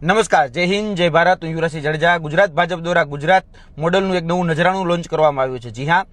નમસ્કાર, જય હિન્દ, જય ભારત. હું યુવરાજસિંહ જાડેજા. ગુજરાત ભાજપ દ્વારા ગુજરાત મોડલનું એક નવું નજરાણું લોન્ચ કરવામાં આવ્યું છે. જી હા,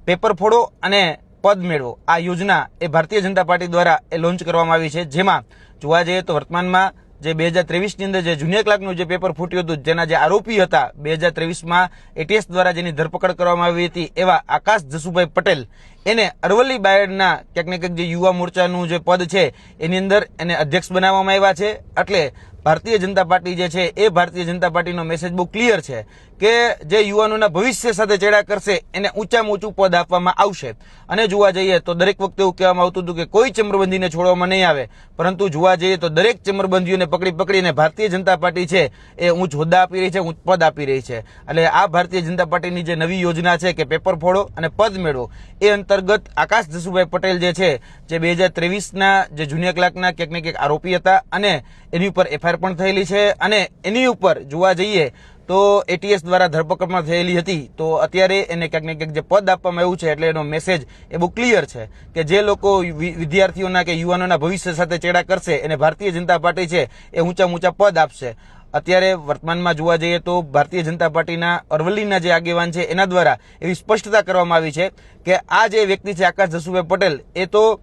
પેપર ફોડો અને પદ મેળવો આ યોજના એ ભારતીય જનતા પાર્ટી દ્વારા એ લોન્ચ કરવામાં આવી છે. જેમાં જોવા જઈએ તો વર્તમાનમાં જે 2023ની અંદર જે જુનિયર ક્લાર્કનું જે પેપર ફૂટ્યું હતું, જેના જે આરોપી હતા 2023માં એટીએસ દ્વારા જેની ધરપકડ કરવામાં આવી હતી, એવા આકાશ જસુભાઈ પટેલ એને અરવલ્લી બાયડના ક્યાંક ને ક્યાંક જે યુવા મોરચાનું જે પદ છે એની અંદર એને અધ્યક્ષ બનાવવામાં આવ્યા છે. એટલે ભારતીય જનતા પાર્ટી જે છે એ ભારતીય જનતા પાર્ટીનો મેસેજ બહુ ક્લિયર છે કે જે યુવાનોના ભવિષ્ય સાથે ચેડા કરશે એને ઊંચામાં ઊંચું પદ આપવામાં આવશે. અને જોવા જઈએ તો દરેક વખતે એવું કહેવામાં આવતું હતું કે કોઈ ચેમ્બરબંધીને છોડવામાં નહીં આવે, પરંતુ જોવા જઈએ તો દરેક ચેમ્બરબંધીઓને પકડીને ભારતીય જનતા પાર્ટી છે એ ઊંચ હોદ્દા આપી રહી છે, ઊંચ પદ આપી રહી છે. એટલે આ ભારતીય જનતા પાર્ટીની જે નવી યોજના છે કે પેપર ફોડો અને પદ મેળવો, એ અંતર્ગત આકાશ જસુભાઈ પટેલ જે છે, જે 2023ના જે જુનિયર ક્લાર્કના ક્યાંક ને ક્યાંક આરોપી હતા અને એની ઉપર એફઆઈઆર પણ થયેલી છે અને એની ઉપર જોવા જઈએ તો એટીએસ દ્વારા ધરપકડમાં થયેલી હતી. તો અત્યારે એને ક્યાંક ને ક્યાંક જે પદ આપવામાં આવ્યું છે, એટલે એનો મેસેજ એ બહુ ક્લિયર છે કે જે લોકો વિદ્યાર્થીઓના કે યુવાનોના ભવિષ્ય સાથે ચેડા કરશે એને ભારતીય જનતા પાર્ટી છે એ ઊંચા પદ આપશે. અત્યારે વર્તમાનમાં જોવા જઈએ તો ભારતીય જનતા પાર્ટીના અરવલ્લીના જે આગેવાન છે એના દ્વારા એવી સ્પષ્ટતા કરવામાં આવી છે કે આ જે વ્યક્તિ છે આકાશ જસુભાઈ પટેલ, એ તો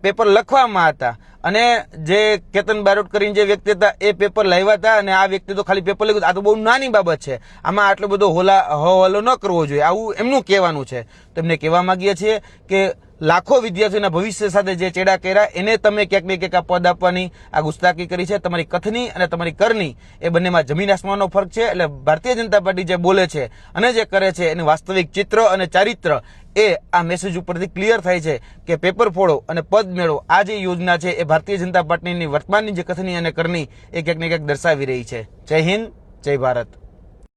પેપર લખવામાં હતા અને જે કેતન બારોટ કરીને જે વ્યક્તિ હતા એ પેપર લાવ્યા હતા અને આ વ્યક્તિ તો ખાલી પેપર લખ્યું. આ તો બહુ નાની બાબત છે, આમાં આટલો બધો હવાલો ન કરવો જોઈએ, આવું એમનું કહેવાનું છે. તો એમને કહેવા માંગીએ છીએ કે લાખો વિદ્યાર્થીઓના ભવિષ્ય સાથે જે ચેડા કર્યા એને તમે ક્યાંક ને ક્યાંક આ પદ આપવાની આ ગુસ્તાખી કરી છે. તમારી કથની અને તમારી કરની એ બંનેમાં જમીન આસમાનનો ફરક છે. એટલે ભારતીય જનતા પાર્ટી જે બોલે છે અને જે કરે છે એનું વાસ્તવિક ચિત્ર અને ચારિત્ર એ આ મેસેજ ઉપરથી ક્લિયર થાય છે કે પેપર ફોડો અને પદ મેળવો આ જે યોજના છે એ ભારતીય જનતા પાર્ટીની વર્તમાનની જે કથની અને કરની એ ક્યાંક ને ક્યાંક દર્શાવી રહી છે. જય હિન્દ, જય ભારત.